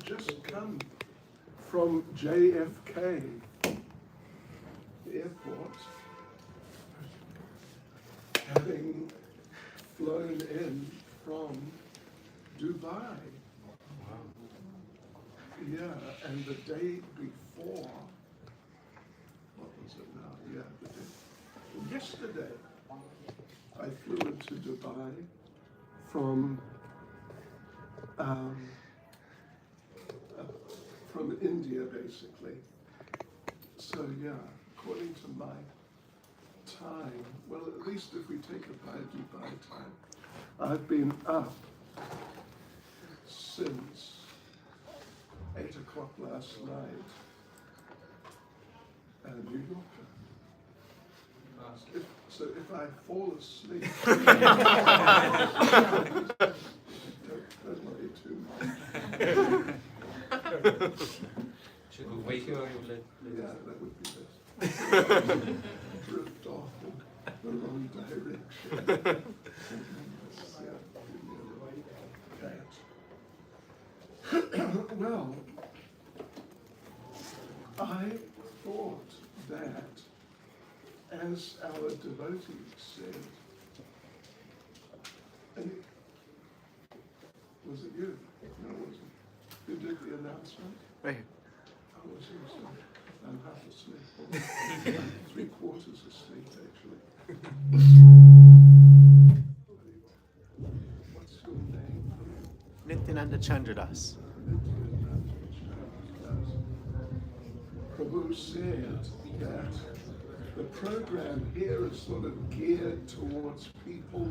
just come from JFK Airport, having flown in from Dubai. Yeah, and the day before, what was it now? Yeah, yesterday, I flew into Dubai from India, basically. So yeah, according to my time, well, at least if we take it by Dubai time, I've been up since 8 o'clock last night at New York. So if I fall asleep, don't worry too much. Should we wake you or you let? Yeah, that would be best. Drift off in the wrong direction. Well, I thought that, as our devotee said, and was it you? No, it wasn't. You did the announcement? Right. I was also, I'm half asleep. I'm 3/4 asleep, actually. What's your name? Nityananda Chandradas. Prabhu said that the program here is sort of geared towards people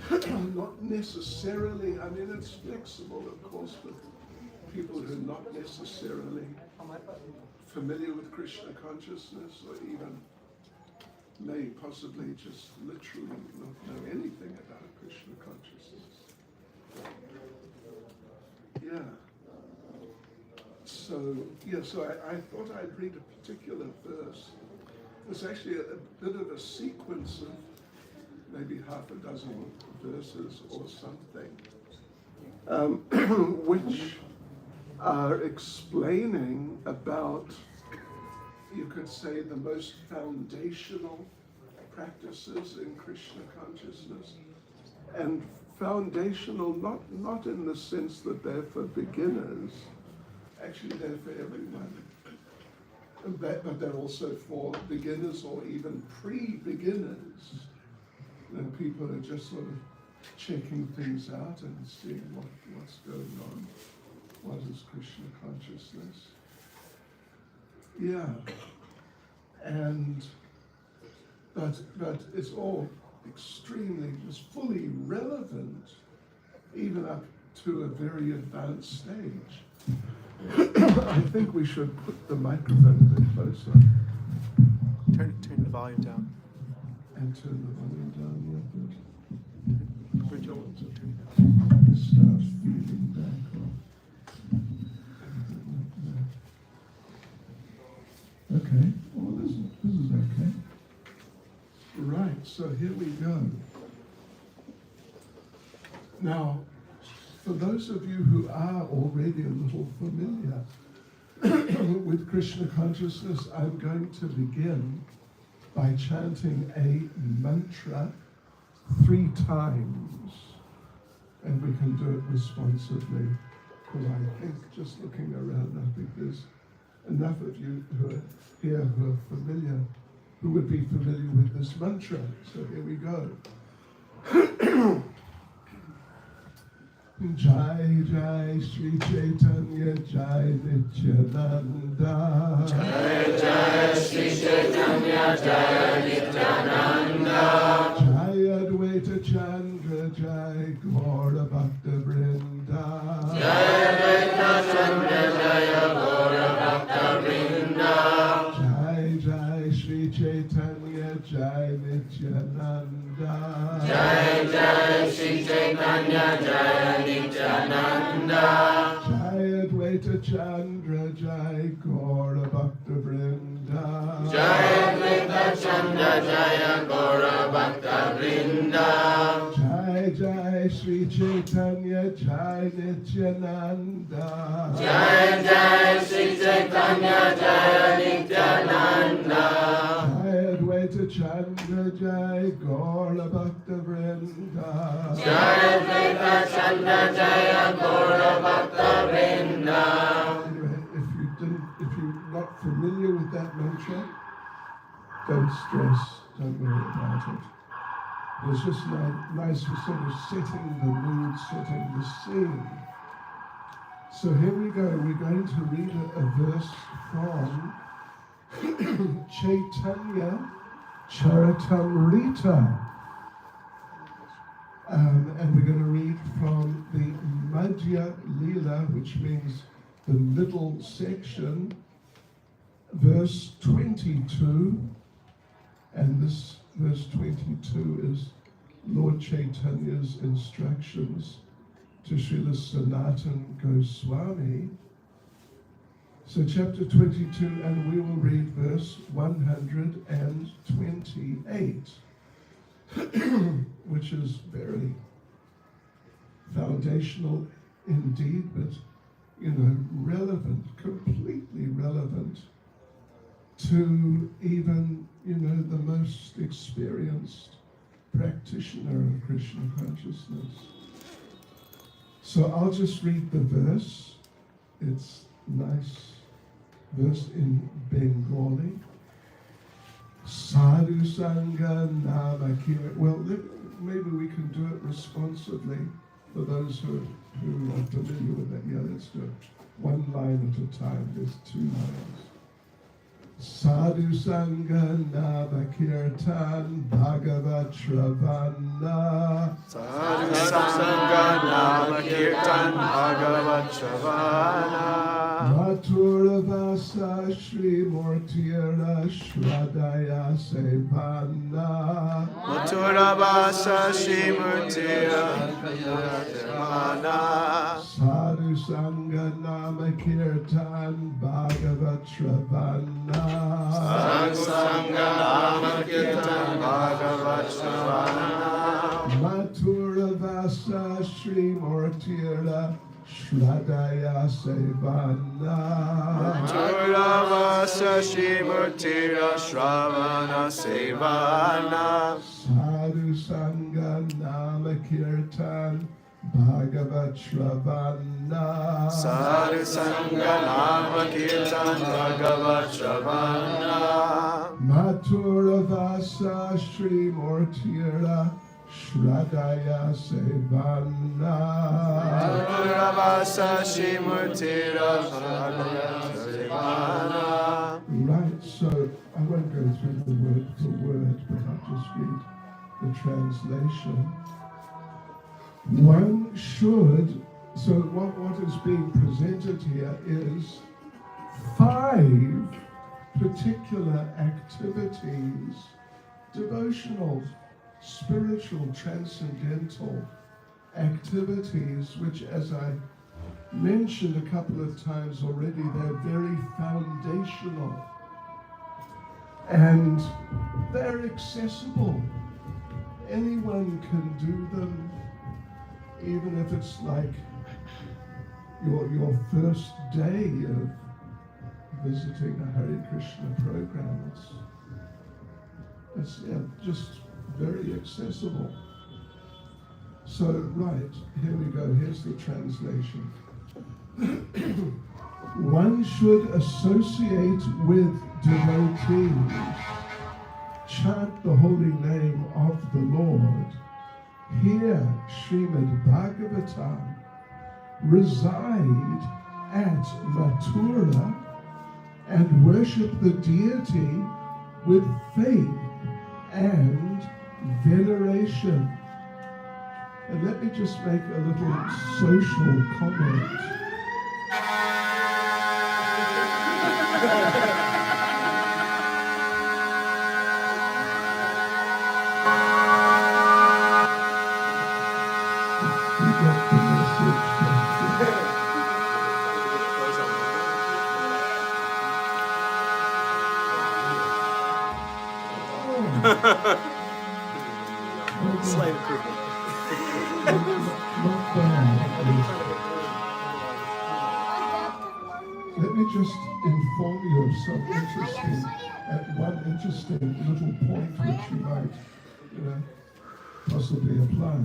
who not necessarily, I mean, it's flexible, of course, but people who are not necessarily familiar with Krishna consciousness, or even may possibly just literally not know anything about Krishna consciousness. Yeah. So I thought I'd read a particular verse. It's actually a bit of a sequence of maybe half a dozen verses or something, which are explaining about, you could say, the most foundational practices in Krishna consciousness. And foundational, not in the sense that they're for beginners, actually they're for everyone. But they're also for beginners or even pre-beginners. And people are just sort of checking things out and seeing what's going on. What is Krishna consciousness? Yeah. But it's all extremely, just fully relevant, even up to a very advanced stage. I think we should put the microphone a bit closer. Turn the volume down. And turn the volume down a little bit. Bridge Don't want to start feeding back on. Okay, well this is okay. Right, so here we go. Now, for those of you who are already a little familiar with Krishna consciousness, I'm going to begin by chanting a mantra 3 times. And we can do it responsively, because I think just looking around, I think there's enough of you who are here who are familiar, who would be familiar with this mantra. So here we go. Jai Jai Sri Caitanya Jai Nityananda. Jai Jai Sri Caitanya Jai Nityananda. Jai Advaita Chandra Jai Gaura Bhakta Vrinda. Jai Advaita Chandra Jai Gaura Bhakta Vrinda. Jai Jai Sri Caitanya Jai Nityananda. Jai Jai Sri Caitanya Jai Nityananda. Jai Advaita Chandra Jai Gaura Bhakta Vrinda. Jai Advaita Chandra Jai Gaura Bhakta Vrinda. Jai Jai Sri Chaitanya Jai Nityananda. Jai Jai Shri Caitanya Jai Nityananda. Jai Advaita Chandra Jai Gaura Bhakta Vrinda. Jai Advaita Chandra Jai Gaura Bhakta Vrinda. Anyway, if you're not familiar with that mantra, don't stress, don't worry about it. It's just nice for sort of setting the mood, setting the scene. So here we go. We're going to read a verse from Caitanya Charitamrita. And we're going to read from the Madhya Lila, which means the middle section, verse 22. And this verse 22 is Lord Chaitanya's instructions to Srila Sanatana Goswami. So chapter 22, and we will read verse 128, which is very foundational indeed, but, relevant, completely relevant to even, the most experienced practitioner of Krishna consciousness. So I'll just read the verse. It's nice verse in Bengali. Sadhu Sangha Namakira. Well, maybe we can do it responsively for those who are familiar with that. Yeah, let's do it. One line at a time. There's 2 lines. Sadhu Sangha Namakirtan Bhagavat Shravana. Sadhu Sangha Namakirtan Bhagavat Shravana. Maturavasa Shri Murtira Shradaya Sevana. Maturabhasa Shri Murtira Shravana. Sadhu Sangha Namakirtan Bhagavat Shravana. Sadhu Sangha Namakirtan Bhagavat Shravana. Maturavasa Shri Murtira Shradaya Sevana. Maturavasa Shri Murtira Shravana Sevana. Sadhu Sangha Namakirtan Bhagavat Shravana. Sadhu Sangha Namakirtan Bhagavat Shravana. Maturavasa Shri Murtira Shradaya Sevana. Maturavasa Shri Murtira Shradaya Sevana. Right, so I won't go through the word for word, but I'll just read the translation. One should, so what is being presented here is 5 particular activities, devotional, spiritual, transcendental activities, which, as I mentioned a couple of times already, they're very foundational and they're accessible. Anyone can do them, even if it's like your first day of visiting a Hare Krishna program. It's just very accessible. So, right, here we go. Here's the translation. One should associate with devotees, chant the holy name of the Lord, hear Srimad Bhagavatam, reside at Mathura, and worship the deity with faith and veneration. And let me just make a little social comment. You get the message. Slight improvement. let me just inform you of one interesting little point which you might, possibly apply.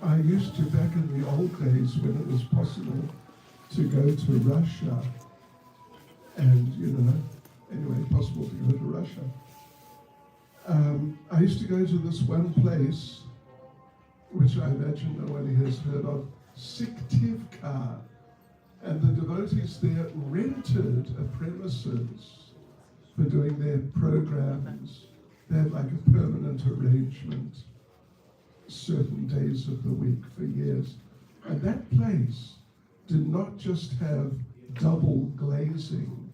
I used to, back in the old days when it was possible to go to Russia, and anyway, possible to go to Russia. I used to go to this one place, which I imagine no one has heard of, Syktyvkar, and the devotees there rented a premises for doing their programs. They had like a permanent arrangement, certain days of the week for years. And that place did not just have double glazing,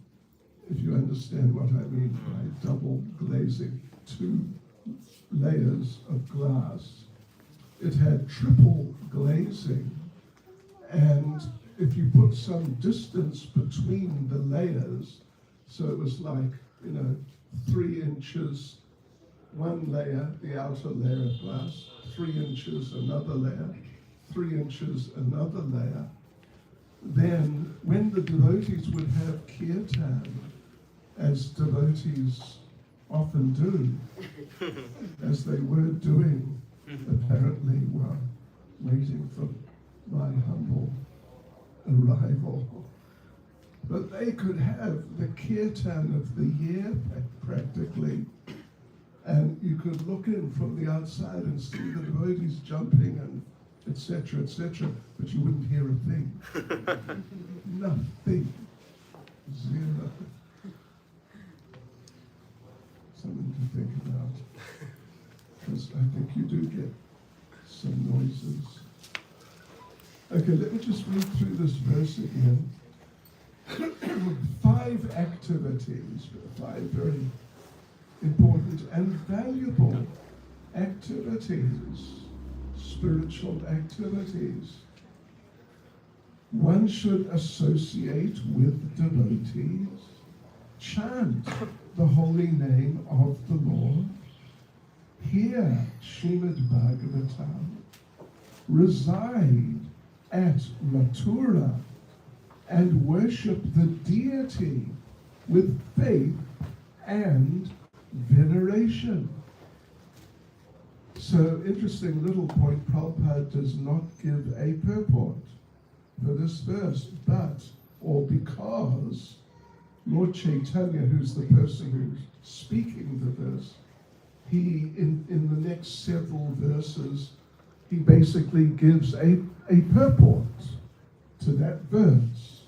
if you understand what I mean by double glazing, 2 layers of glass. It had triple glazing, and if you put some distance between the layers, so it was like, 3 inches, one layer, the outer layer of glass, 3 inches, another layer, 3 inches, another layer. Then, when the devotees would have kirtan, as devotees often do, as they were doing, apparently while waiting for my humble arrival. But they could have the kirtan of the year practically, and you could look in from the outside and see the devotees jumping and etc., but you wouldn't hear a thing. Nothing. Zero. Something to think about, because I think you do get some noises. Okay, let me just read through this verse again. 5 activities, 5 very important and valuable activities, spiritual activities. One should associate with devotees, chant the holy name of the Lord, hear Srimad Bhagavatam, reside at Mathura, and worship the deity with faith and veneration. So, interesting little point, Prabhupada does not give a purport for this verse, but, or because, Lord Caitanya, who's the person who's speaking the verse, he, in the next several verses, he basically gives a purport to that verse.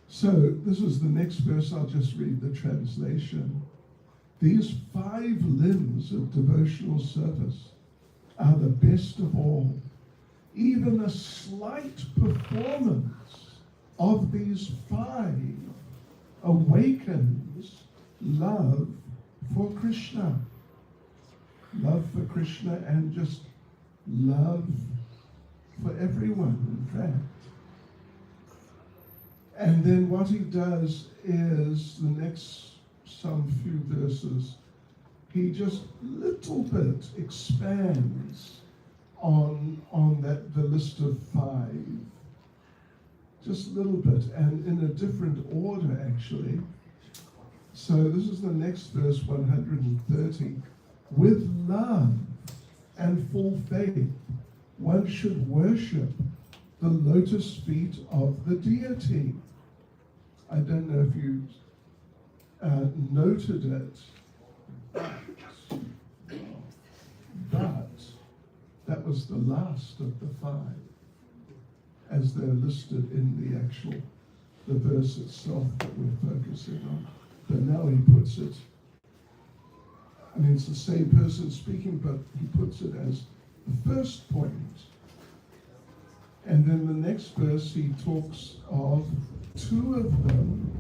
So this is the next verse, I'll just read the translation. These 5 limbs of devotional service are the best of all. Even a slight performance of these 5 awakens love for Krishna. Love for Krishna and just love for everyone, in fact. And then what he does is, the next some few verses, he just little bit expands on the list of 5. Just a little bit, and in a different order, actually. So this is the next verse, 130. With love and full faith, one should worship the lotus feet of the deity. I don't know if you noted it, but that was the last of the 5, as they're listed in the verse itself that we're focusing on. But now he puts it, it's the same person speaking, but he puts it as the first point. And then the next verse, he talks of 2 of them.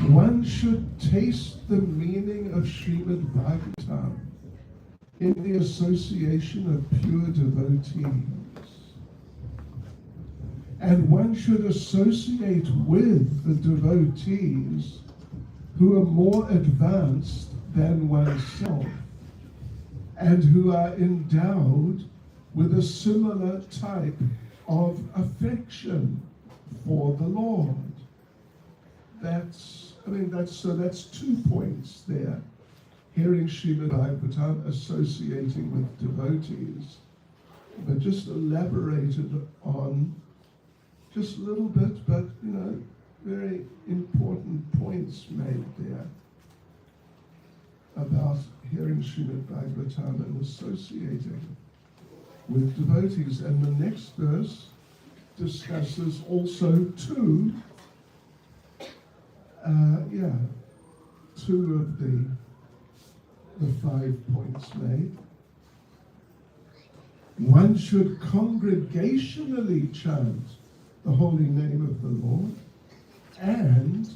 One should taste the meaning of Srimad Bhagavatam in the association of pure devotees. And one should associate with the devotees who are more advanced than oneself and who are endowed with a similar type of affection for the Lord. That's 2 points there. Hearing Srimad Bhagavatam, associating with devotees, but just elaborated on just a little bit, but very important points made there about hearing Srimad Bhagavatam and associating with devotees. And the next verse discusses also two of the 5 points made. One should congregationally chant the holy name of the Lord and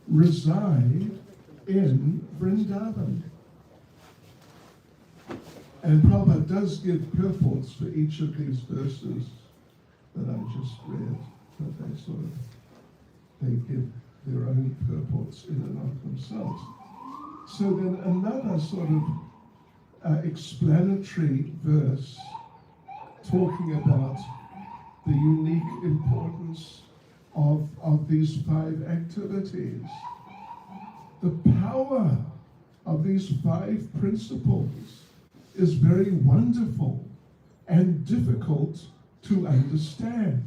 reside in Vrindavan. And Prabhupada does give purports for each of these verses that I just read, but they give their own purports in and of themselves. So then another sort of explanatory verse talking about the unique importance of these 5 activities. The power of these 5 principles is very wonderful and difficult to understand.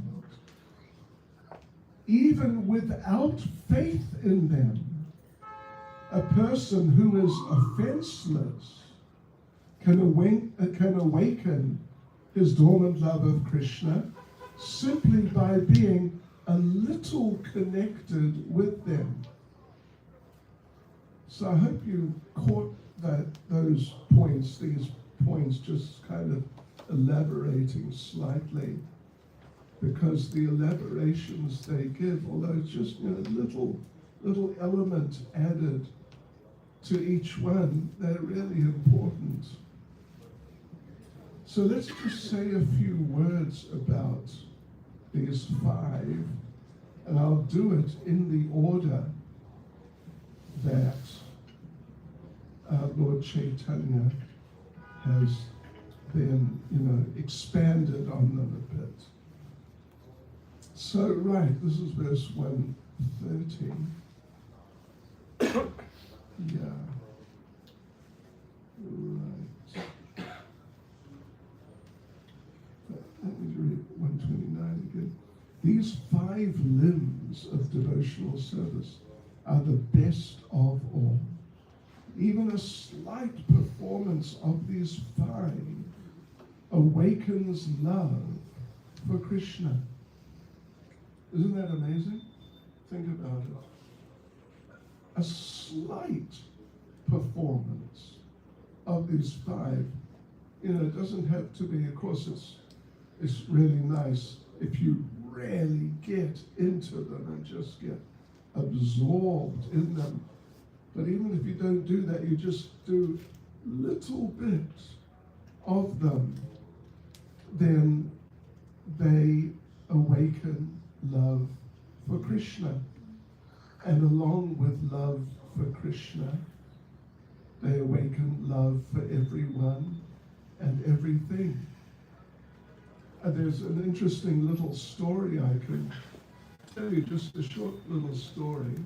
Even without faith in them, a person who is offenseless can awaken his dormant love of Krishna simply by being a little connected with them. So I hope you caught these points, just kind of elaborating slightly, because the elaborations they give, although it's just little element added to each one, they're really important. So let's just say a few words about these 5, and I'll do it in the order that Lord Caitanya has then, expanded on them a bit. So, right, this is verse 130. Yeah. Right. Let me read 129 again. These 5 limbs of devotional service are the best of all. Even a slight performance of these 5 awakens love for Krishna. Isn't that amazing? Think about it. A slight performance of these 5, it doesn't have to be, of course, it's really nice if you really get into them and just get absorbed in them. But even if you don't do that, you just do little bits of them, then they awaken love for Krishna. And along with love for Krishna, they awaken love for everyone and everything. And there's an interesting little story I can tell you, just a short little story,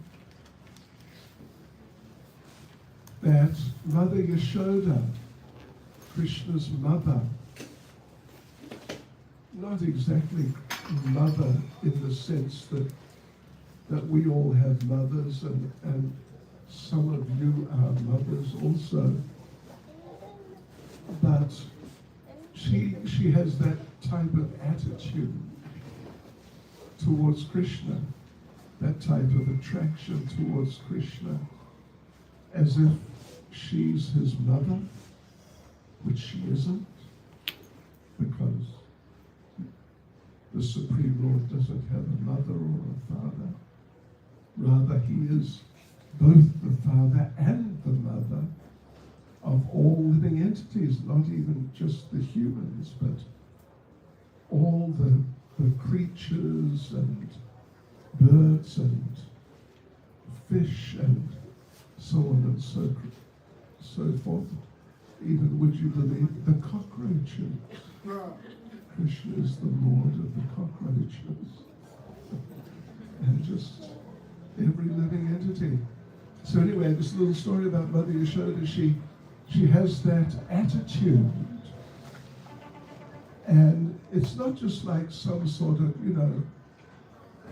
that Mother Yashoda, Krishna's mother, not exactly mother in the sense that we all have mothers, and some of you are mothers also, but she has that type of attitude towards Krishna, that type of attraction towards Krishna, as if she's his mother, which she isn't, because the Supreme Lord doesn't have a mother or a father. Rather, he is both the father and the mother of all living entities, not even just the humans, but all the creatures and birds and fish and so on and so forth. Even, would you believe, the cockroaches? Krishna is the Lord of the cockroaches. every living entity. So anyway, this little story about Mother Yashoda, she has that attitude. And it's not just like some sort of,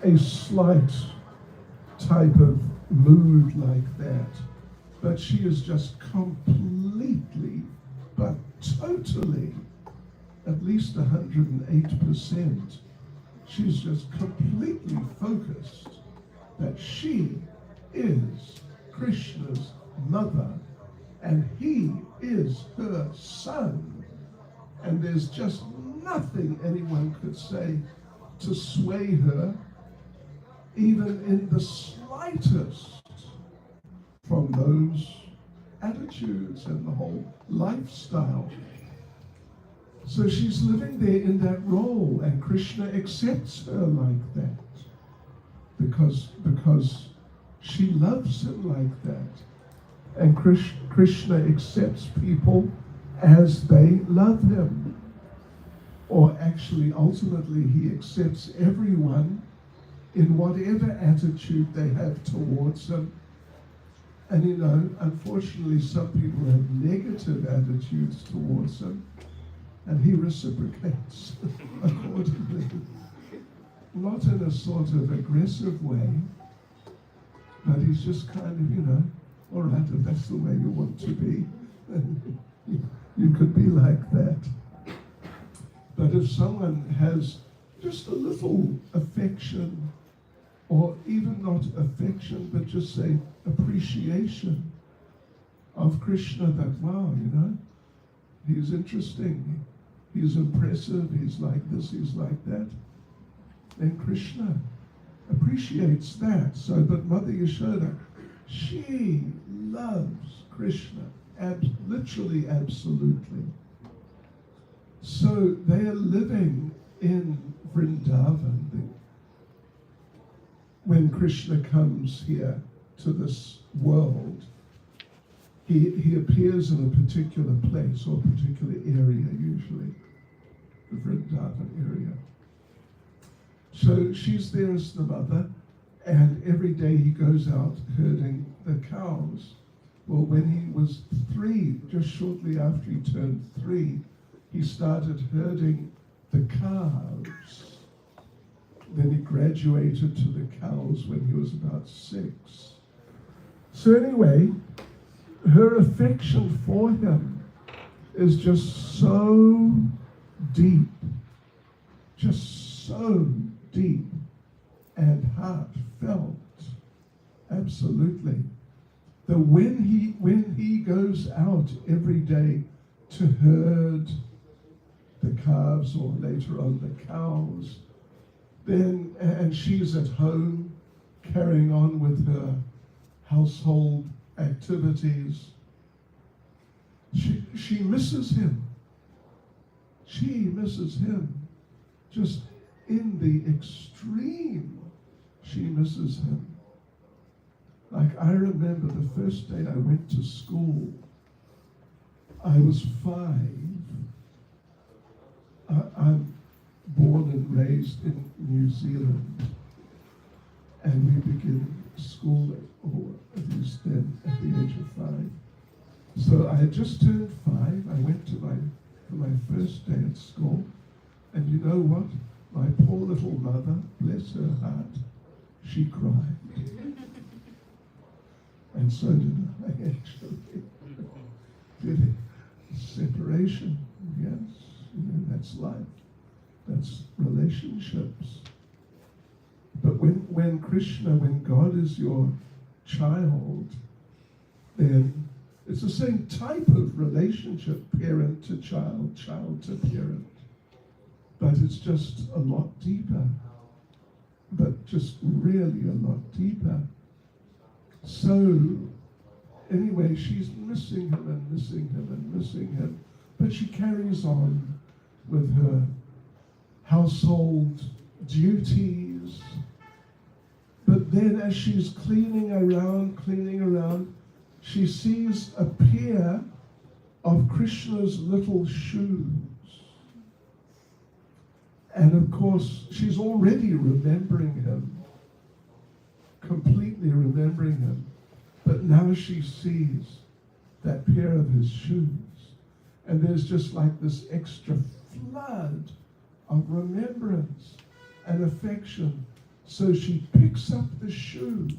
a slight type of mood like that, but she is just completely, but totally, at least 108%, she's just completely focused that she is Krishna's mother and he is her son. And there's just nothing anyone could say to sway her, even in the slightest, from those attitudes and the whole lifestyle. So she's living there in that role, and Krishna accepts her like that because she loves him like that. And Krishna accepts people as they love him. Or actually, ultimately, he accepts everyone in whatever attitude they have towards him. And unfortunately, some people have negative attitudes towards him, and he reciprocates accordingly. Not in a sort of aggressive way, but he's just kind of, all right, if that's the way you want to be, then you could be like that. But if someone has just a little affection, or even not affection, but just say appreciation of Krishna, that, wow, he's interesting, he's impressive, he's like this, he's like that, then Krishna appreciates that. So, but Mother Yashoda, she loves Krishna, literally, absolutely. So they are living in Vrindavan. When Krishna comes here to this world, he appears in a particular place or a particular area, usually the Vrindavan area. So she's there as the mother, and every day he goes out herding the cows. Well, when he was 3, just shortly after he turned 3, he started herding the calves. Then he graduated to the cows when he was about 6. So anyway, her affection for him is just so deep, and heartfelt, absolutely. That when he goes out every day to herd the calves, or later on the cows, and she's at home carrying on with her household activities, she misses him. She misses him. Just in the extreme, she misses him. Like, I remember the first day I went to school, I was 5. I'm born and raised in New Zealand, and we begin school, or at least then, at the age of 5. So I had just turned 5. I went for my first day at school, and you know what? My poor little mother, bless her heart, she cried. And so did I, actually. Did it? Separation, yes. That's life. That's relationships. But when Krishna, when God is your child, then it's the same type of relationship, parent to child, child to parent. But it's just a lot deeper. But just really a lot deeper. So, anyway, she's missing him and missing him and missing him. But she carries on with her household duties. But then as she's cleaning around, she sees a pair of Krishna's little shoes. And of course, she's already remembering him, completely remembering him. But now she sees that pair of his shoes. And there's just like this extra flood of remembrance and affection. So she picks up the shoes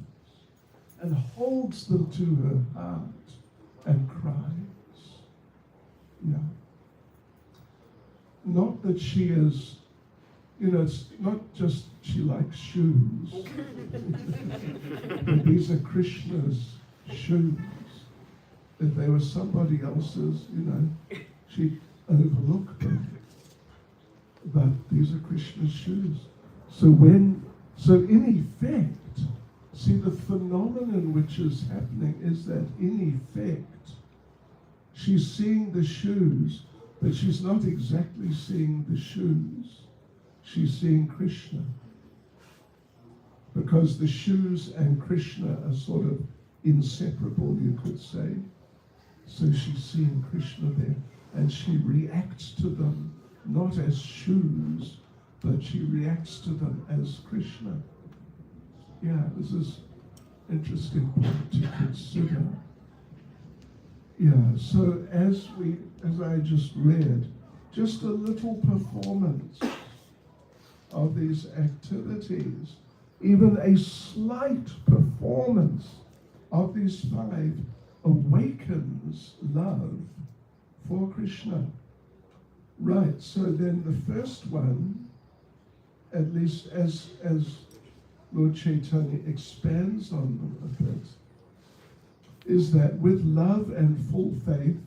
and holds them to her heart and cries. Yeah. Not that she is, it's not just she likes shoes. But these are Krishna's shoes. If they were somebody else's, she'd overlook them. But these are Krishna's shoes. So in effect, see, the phenomenon which is happening is that in effect, she's seeing the shoes, but she's not exactly seeing the shoes. She's seeing Krishna. Because the shoes and Krishna are sort of inseparable, you could say. So she's seeing Krishna there, and she reacts to them not as shoes, but she reacts to them as Krishna. Yeah, this is interesting point to consider. Yeah, so as I just read, just a little performance of these activities, even a slight performance of these 5 awakens love for Krishna. Right, so then the first one, at least as Lord Caitanya expands on them a bit, is that with love and full faith,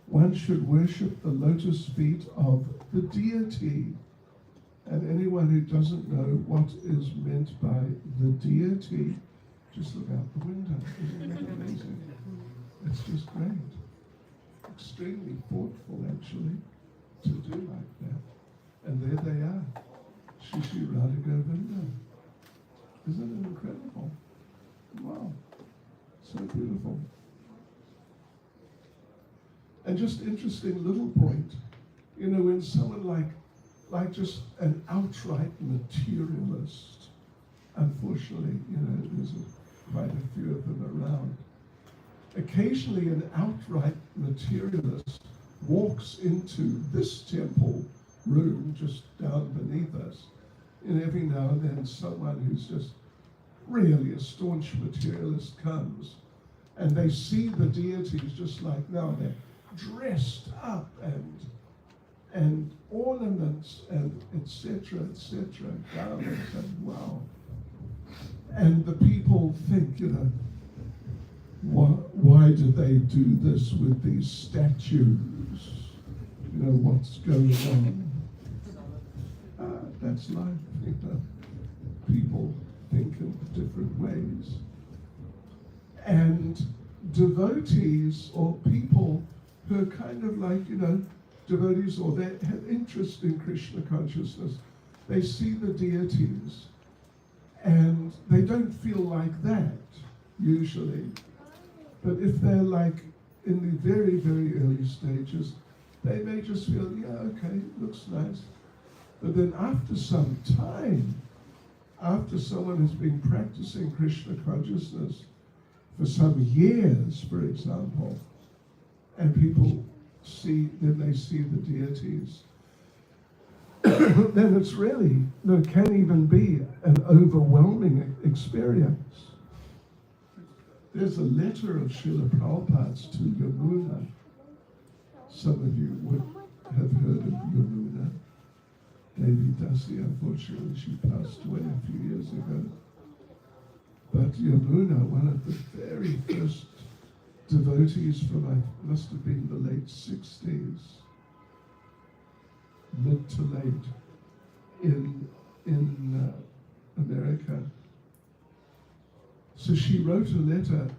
one should worship the lotus feet of the deity. And anyone who doesn't know what is meant by the deity, just look out the window. Isn't that amazing? It's just great. Extremely thoughtful, actually, to do like that. And there they are. Shishi Radha Govinda. Isn't it incredible? Wow. So beautiful. And just interesting little point, when someone like just an outright materialist, unfortunately, there's quite a few of them around. Occasionally an outright materialist walks into this temple room just down beneath us, and every now and then someone who's just really a staunch materialist comes, and they see the deities just like now, they're dressed up and ornaments and etc., garments, and wow. And the people think, why do they do this with these statues? What's going on? That's life, People think in different ways. And devotees or people who are kind of like, devotees, or they have interest in Krishna consciousness, they see the deities and they don't feel like that usually. But if they're like in the very, very early stages, they may just feel, yeah, okay, looks nice. But then after some time, after someone has been practicing Krishna consciousness for some years, for example, and people then they see the deities, then it's really, can even be an overwhelming experience. There's a letter of Srila Prabhupada's to Yamuna. Some of you would have heard of Yamuna. Devi Dasi, unfortunately, she passed away a few years ago. But Yamuna, one of the very first devotees from, must have been the late 60s, mid to late, in America. So she wrote a letter.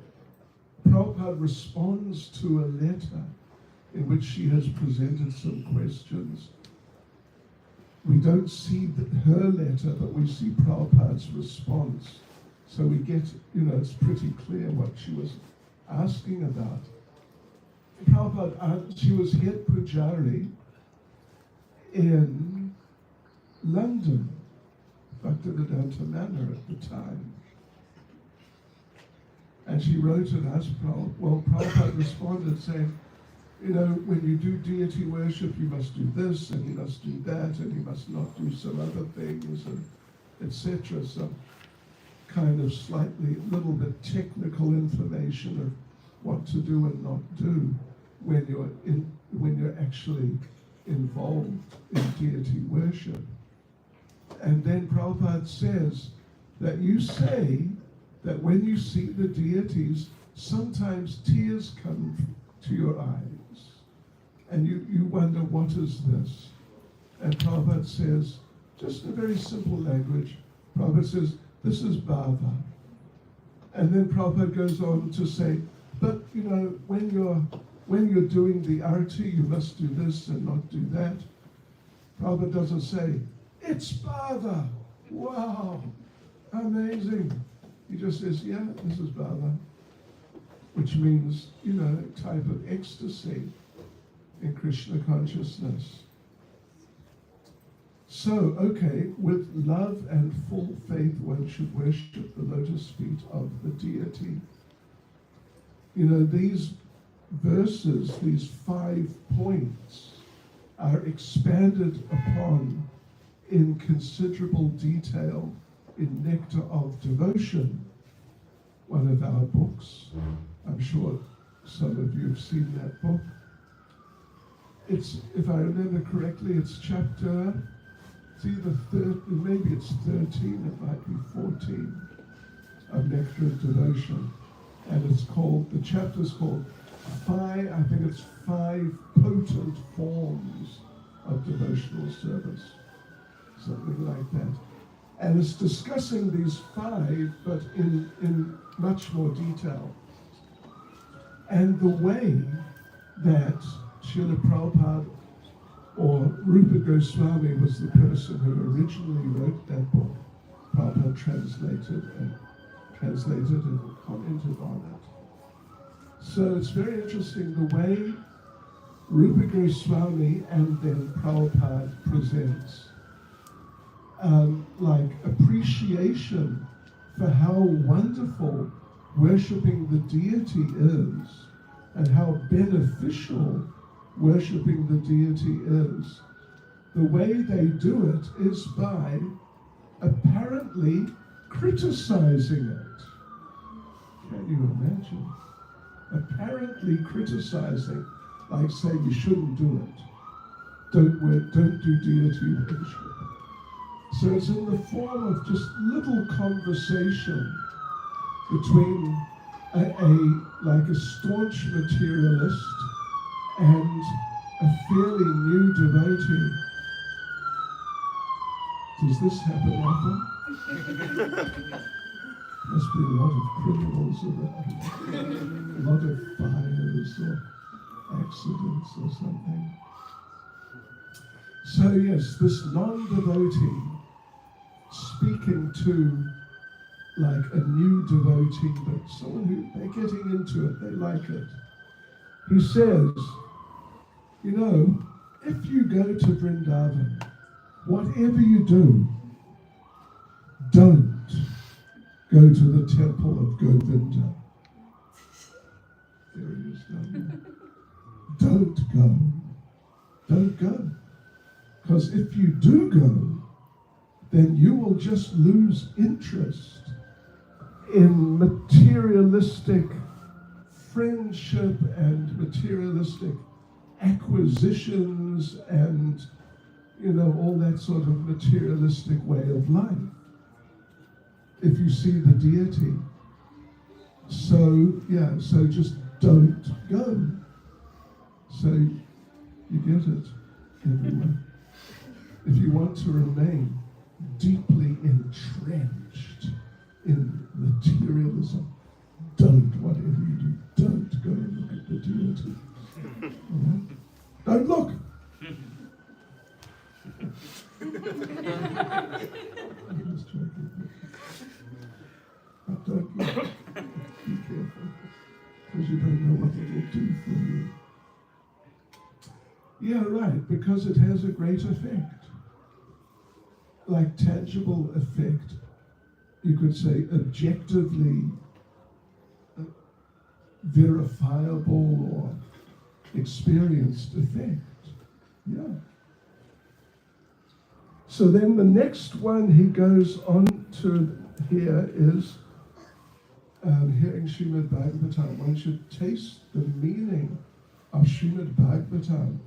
Prabhupada responds to a letter in which she has presented some questions. We don't see her letter, but we see Prabhupada's response. So we get, it's pretty clear what she was asking about. Prabhupada, she was head pujari in London, Bhaktivedanta Manor at the time. And she wrote to us, well, Prabhupada responded saying, when you do deity worship, you must do this, and you must do that, and you must not do some other things, and etc. Some kind of slightly, little bit technical information of what to do and not do when you're actually involved in deity worship. And then Prabhupada says that you say that when you see the deities, sometimes tears come to your eyes. And you wonder, what is this? And Prabhupada says, just in a very simple language, Prabhupada says, this is bhava. And then Prabhupada goes on to say, but when you're doing the arati, you must do this and not do that. Prabhupada doesn't say, it's bhava. Wow, amazing. He just says, yeah, this is bhava, which means, a type of ecstasy in Krishna consciousness. So, okay, with love and full faith, one should worship the lotus feet of the deity. These verses, these 5 points, are expanded upon in considerable detail in Nectar of Devotion, one of our books. I'm sure some of you have seen that book. It's, if I remember correctly, it's chapter, it's either 13, maybe it's 13, it might be 14 of Nectar of Devotion. And it's called, the chapter's called I think it's 5 potent forms of devotional service. Something like that. And it's discussing these 5, but in much more detail. And the way that Srila Prabhupada or Rupa Goswami was the person who originally wrote that book. Prabhupada translated and commented on it. So it's very interesting the way Rupa Goswami and then Prabhupada presents like appreciation for how wonderful worshipping the deity is and how beneficial worshipping the deity is. The way they do it is by apparently criticizing it. Can you imagine? Apparently criticizing, like saying you shouldn't do it. Don't do deity worship. So it's in the form of just little conversation between a staunch materialist and a fairly new devotee. Does this happen often? Must be a lot of criminals around, a lot of fires or accidents or something. So yes, this non-devotee speaking to like a new devotee, but someone who they're getting into it, they like it. He says, if you go to Vrindavan, whatever you do, don't go to the temple of Govinda. There he is down there. Don't go. Because if you do go, then you will just lose interest in materialistic friendship and materialistic acquisitions and, all that sort of materialistic way of life. If you see the deity. So just don't go. So you get it, everyone. If you want to remain deeply entrenched in materialism, whatever you do, don't go and look at the deity. Right? Don't look. I'm just joking. But don't look. Be careful, because you don't know what it will do for you. Yeah, right, because it has a great effect. Like tangible effect, you could say objectively verifiable or experienced effect. Yeah. So then the next one he goes on to here is hearing Srimad Bhagavatam. One should taste the meaning of Srimad Bhagavatam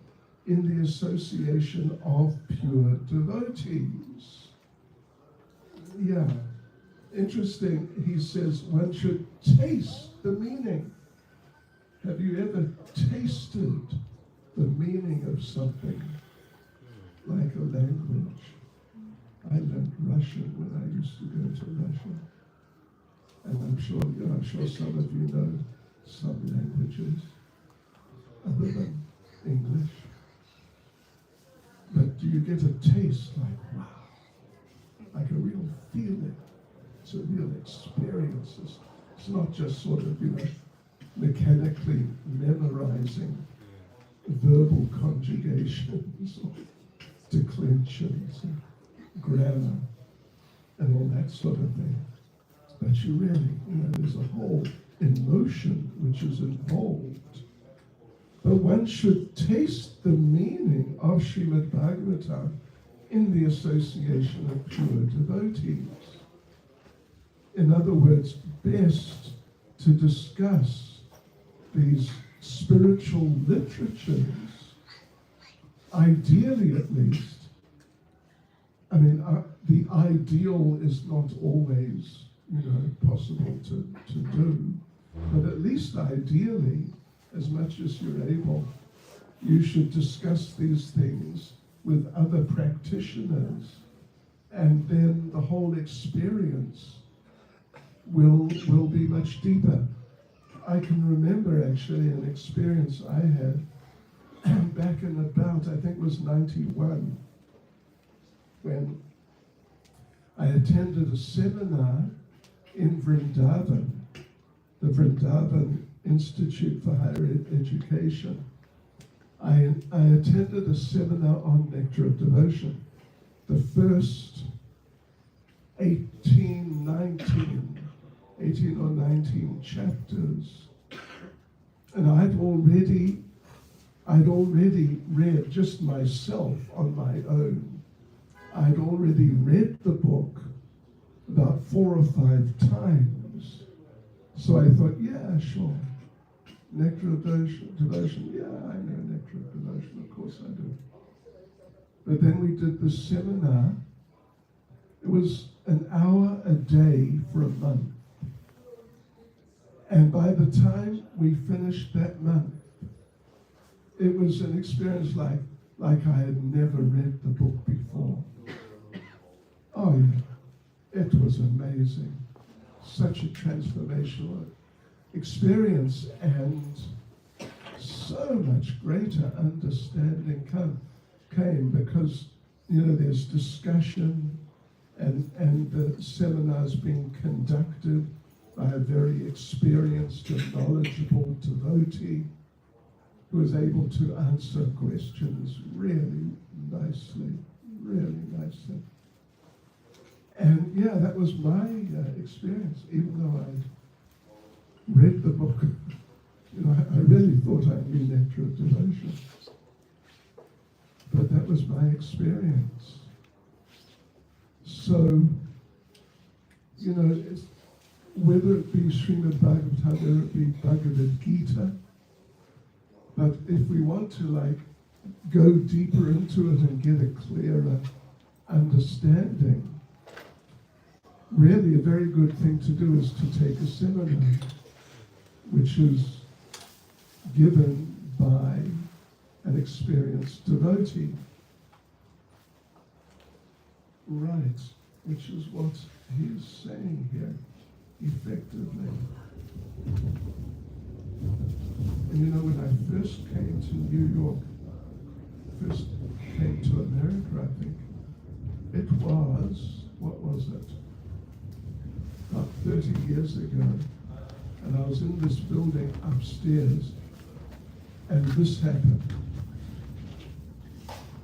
in the association of pure devotees. Yeah. Interesting, he says one should taste the meaning. Have you ever tasted the meaning of something like a language? I learned Russian when I used to go to Russia. And I'm sure some of you know some languages other than English. But do you get a taste like, wow, like a real feeling? It's a real experience. It's not just sort of, mechanically memorizing verbal conjugations or declensions and grammar and all that sort of thing. But you really, there's a whole emotion which is involved. But one should taste the meaning of Srimad Bhagavatam in the association of pure devotees. In other words, best to discuss these spiritual literatures, ideally at least. I mean, the ideal is not always, possible to do, but at least ideally, as much as you're able, you should discuss these things with other practitioners, and then the whole experience will be much deeper. I can remember actually an experience I had back in about, I think it was 91, when I attended a seminar in Vrindavan, the Vrindavan Institute for Higher Education. I attended a seminar on Nectar of Devotion. The first 18 or 19 chapters. And I'd already read, just myself on my own, I'd already read the book about 4 or 5 times. So I thought, yeah, sure. Nectar of Devotion, yeah, I know Nectar of Devotion, of course I do. But then we did the seminar. It was an hour a day for a month. And by the time we finished that month, it was an experience like I had never read the book before. Oh yeah, it was amazing. Such a transformational experience, and so much greater understanding came because, there's discussion and the seminars being conducted by a very experienced and knowledgeable devotee who was able to answer questions really nicely. And yeah, that was my experience, even though I read the book. I really thought I knew Nectar of Devotion. But that was my experience. So, it's, whether it be Srimad Bhagavatam, whether it be Bhagavad Gita, but if we want to go deeper into it and get a clearer understanding, really a very good thing to do is to take a seminar, which is given by an experienced devotee. Right, which is what he's saying here, effectively. And when I first came to New York, first came to America, I think, it was, what was it? About 30 years ago. And I was in this building upstairs, and this happened.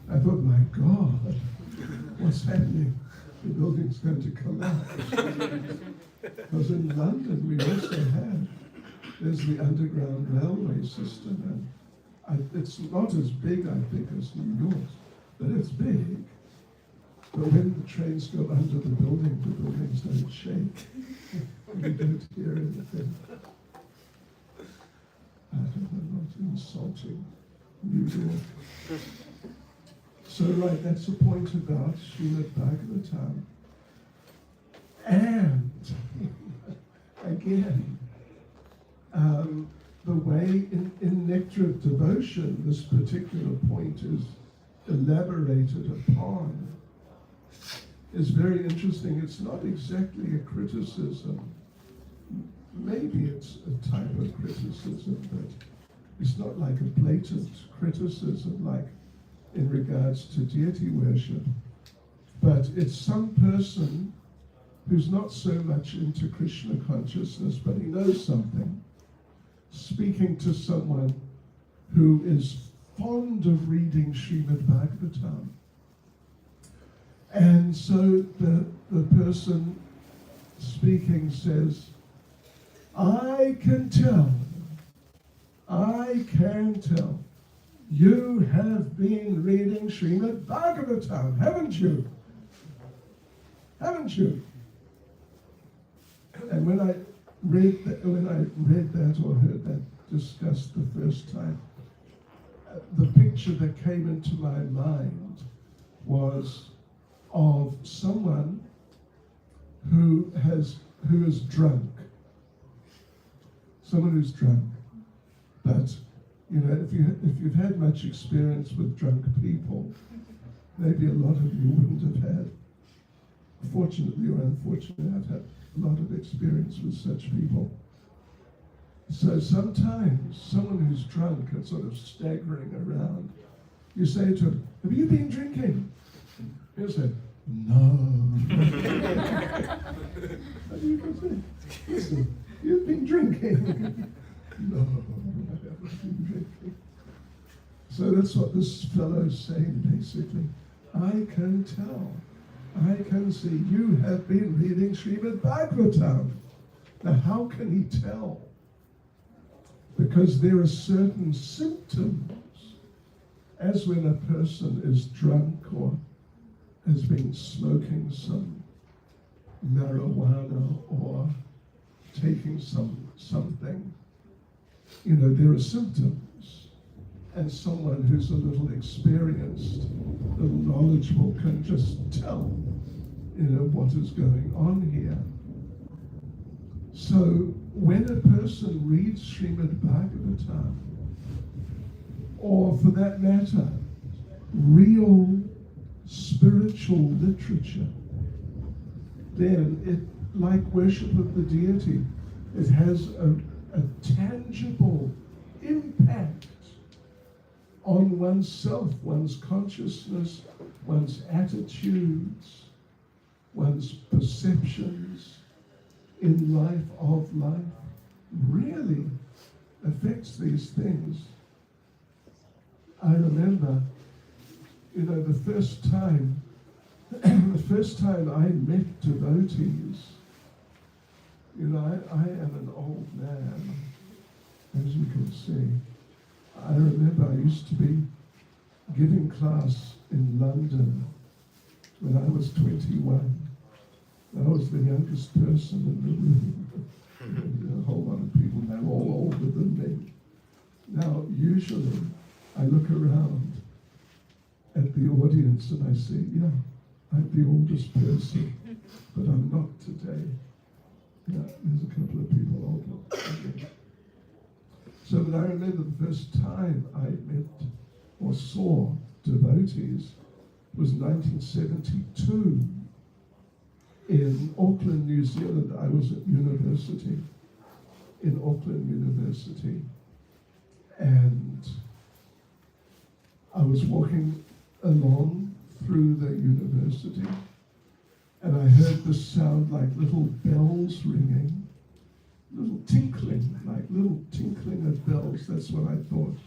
I thought, my God, what's happening? The building's going to collapse. Because in London, we also had there's the underground railway system, and it's not as big, I think, as New York's, but it's big. But when the trains go under the buildings don't shake. You don't hear anything. I hope I'm not insulting New York. So, right, that's a point about Srimad Bhagavatam. And, again, the way in Nectar of Devotion, this particular point is elaborated upon, is very interesting. It's not exactly a criticism. Maybe it's a type of criticism, but it's not like a blatant criticism like in regards to deity worship. But it's some person who's not so much into Krishna consciousness, but he knows something, speaking to someone who is fond of reading Srimad Bhagavatam. And so the person speaking says, I can tell, you have been reading Srimad Bhagavatam, haven't you? Haven't you? And when I read that or heard that discussed the first time, the picture that came into my mind was of someone who is drunk. Someone who's drunk. But if you've had much experience with drunk people, maybe a lot of you wouldn't have had. Fortunately or unfortunately, I've had a lot of experience with such people. So sometimes someone who's drunk and sort of staggering around, you say to him, have you been drinking? He'll say, no. What do you say? You've been drinking. No, I haven't been drinking. So that's what this fellow is saying, basically. I can tell. I can see you have been reading Srimad Bhagavatam. Now, how can he tell? Because there are certain symptoms, as when a person is drunk or has been smoking some marijuana or taking something. There are symptoms. And someone who's a little experienced, a little knowledgeable can just tell, what is going on here. So when a person reads Srimad Bhagavatam, or for that matter, real spiritual literature, then it, like worship of the deity, it has a tangible impact on oneself, one's consciousness, one's attitudes, one's perceptions in life, of life, really affects these things. I remember, the first time I met devotees, I am an old man, as you can see. I remember I used to be giving class in London when I was 21. I was the youngest person in the room. A whole lot of people now all older than me. Now, usually, I look around at the audience and I say, yeah, I'm the oldest person, but I'm not today. Yeah, there's a couple of people older. Okay. So, but I remember the first time I met or saw devotees was 1972 in Auckland, New Zealand. I was at university, in Auckland University, and I was walking along through the university, and I heard this sound like little bells ringing, little tinkling of bells. That's what I thought,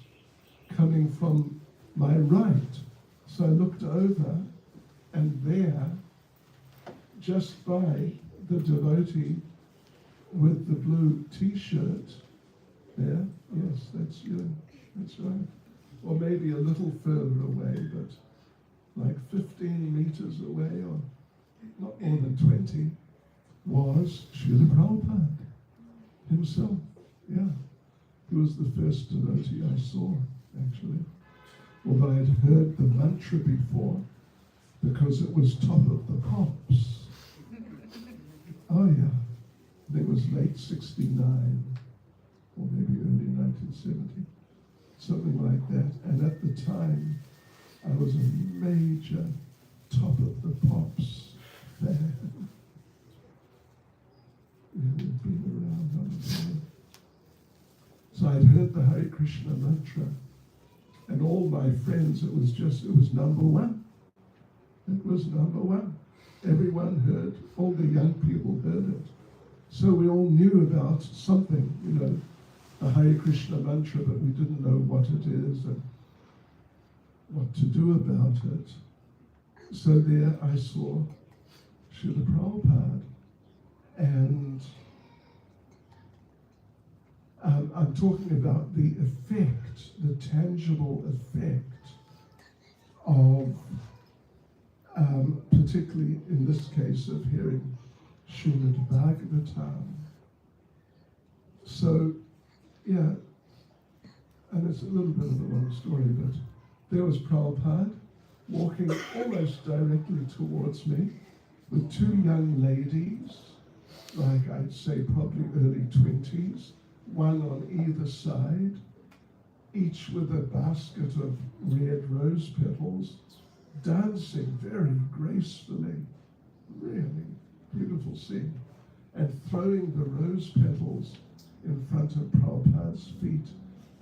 coming from my right. So I looked over, and there, just by the devotee with the blue t-shirt, There? Yes, that's you. That's right. Or maybe a little further away, but like 15 meters away, or not more than 20, was Srila Prabhupada himself. Yeah. He was the first devotee I saw, actually. Although I had heard the mantra before, because it was top of the pops. Oh yeah. I think it was late 69, or maybe early 1970. Something like that. And at the time, I was a major top of the pops fan. Yeah, we've been around on the way. So I'd heard the Hare Krishna mantra, and all my friends, it was number one. It was number one. Everyone heard, all the young people heard it. So we all knew about something, the Hare Krishna mantra, but we didn't know what it is and what to do about it. So there I saw Srila Prabhupada, and I'm talking about the effect, the tangible effect of, particularly in this case, of hearing Srimad Bhagavatam. So, yeah, and it's a little bit of a long story, but there was Prabhupada walking almost directly towards me with two young ladies, like I'd say probably early 20s, one on either side, each with a basket of red rose petals, dancing very gracefully, really beautiful scene, and throwing the rose petals in front of Prabhupada's feet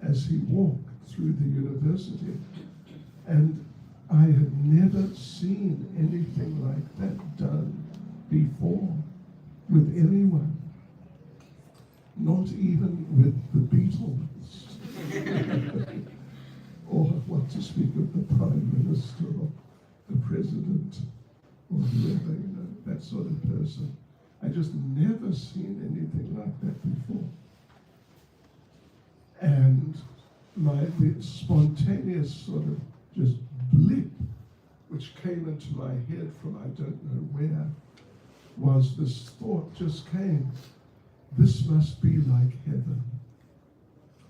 as he walked through the university. And I had never seen anything like that done before with anyone, not even with the Beatles, or what to speak of the Prime Minister or the President or whoever, that sort of person. I just never seen anything like that before. And the spontaneous sort of just blip which came into my head from I don't know where was this thought just came, this must be like heaven.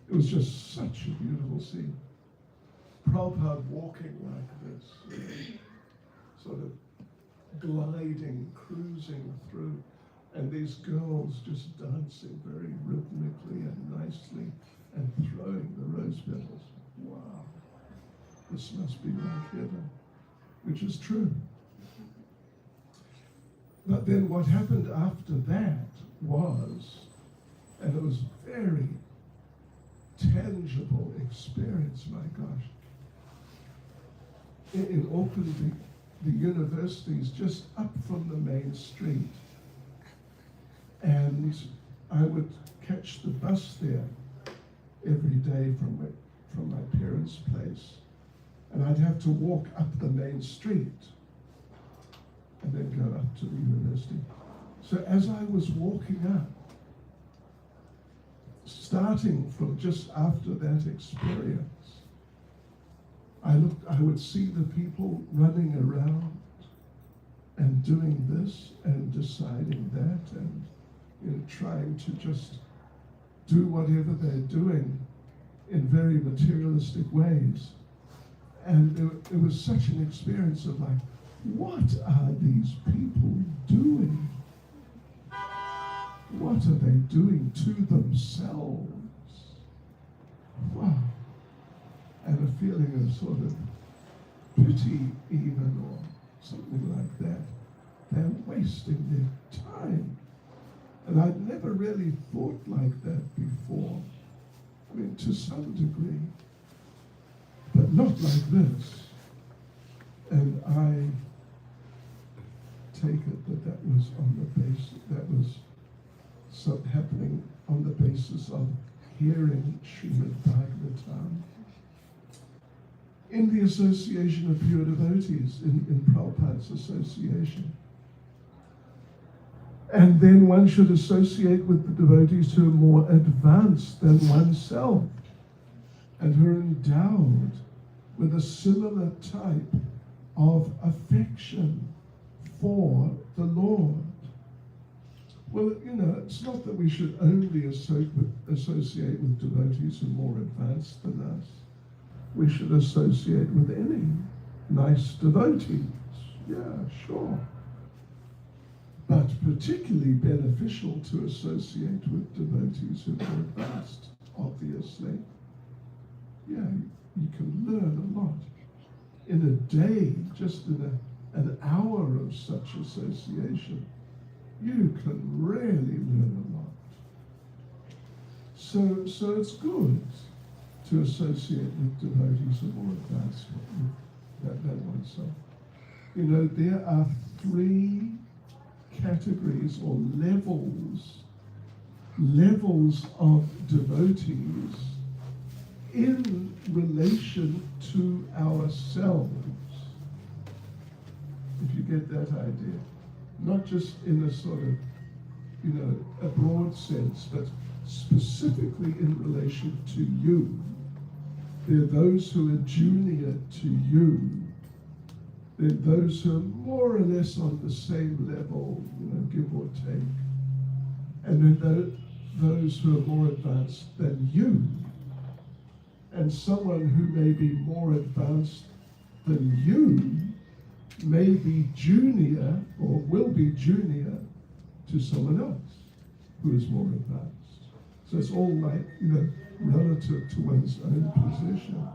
It was just such a beautiful scene. Prabhupada walking like this, sort of gliding, cruising through, and these girls just dancing very rhythmically and nicely and throwing the rose petals. Wow, this must be like heaven, which is true. But then what happened after that was, and it was very tangible experience, my gosh. In Auckland, the university is just up from the main street. And I would catch the bus there every day from my parents' place. And I'd have to walk up the main street and then go up to the university. So as I was walking up, starting from just after that experience, I would see the people running around and doing this and deciding that and trying to just do whatever they're doing in very materialistic ways. And it was such an experience of like, what are these people doing? What are they doing to themselves? Wow. And a feeling of sort of pity even, or something like that. They're wasting their time. And I'd never really thought like that before. I mean, to some degree, but not like this. And I take it that was on the basis, that was happening on the basis of hearing Srimad Bhagavatam in the Association of Pure Devotees, in Prabhupada's association. And then one should associate with the devotees who are more advanced than oneself and who are endowed with a similar type of affection for the Lord. Well, it's not that we should only associate with devotees who are more advanced than us. We should associate with any nice devotees. Yeah, sure. But particularly beneficial to associate with devotees who are more advanced, obviously. Yeah, you can learn a lot. In a day, just in an hour of such association, you can really learn a lot. So it's good to associate with devotees who are more advanced than oneself. There are 3 categories or levels of devotees in relation to ourselves. If you get that idea. Not just in a sort of, a broad sense, but specifically in relation to you. There are those who are junior to you. There are those who are more or less on the same level, give or take. And then those who are more advanced than you. And someone who may be more advanced than you may be junior or will be junior to someone else who is more advanced. So it's all like, relative to one's own position.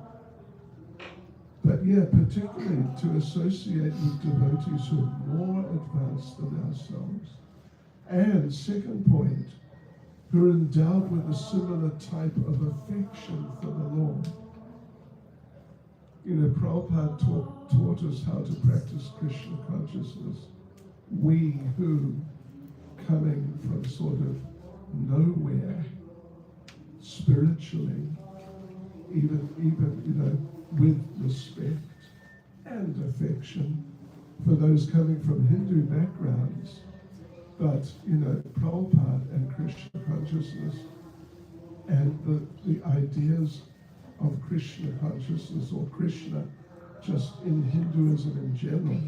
But yeah, particularly to associate with devotees who are more advanced than ourselves. And second point, who are endowed with a similar type of affection for the Lord. Prabhupada taught us how to practice Krishna consciousness. We who, coming from sort of nowhere, spiritually, even with respect and affection for those coming from Hindu backgrounds, but Prabhupada and Krishna consciousness and the ideas of Krishna consciousness or Krishna just in Hinduism in general,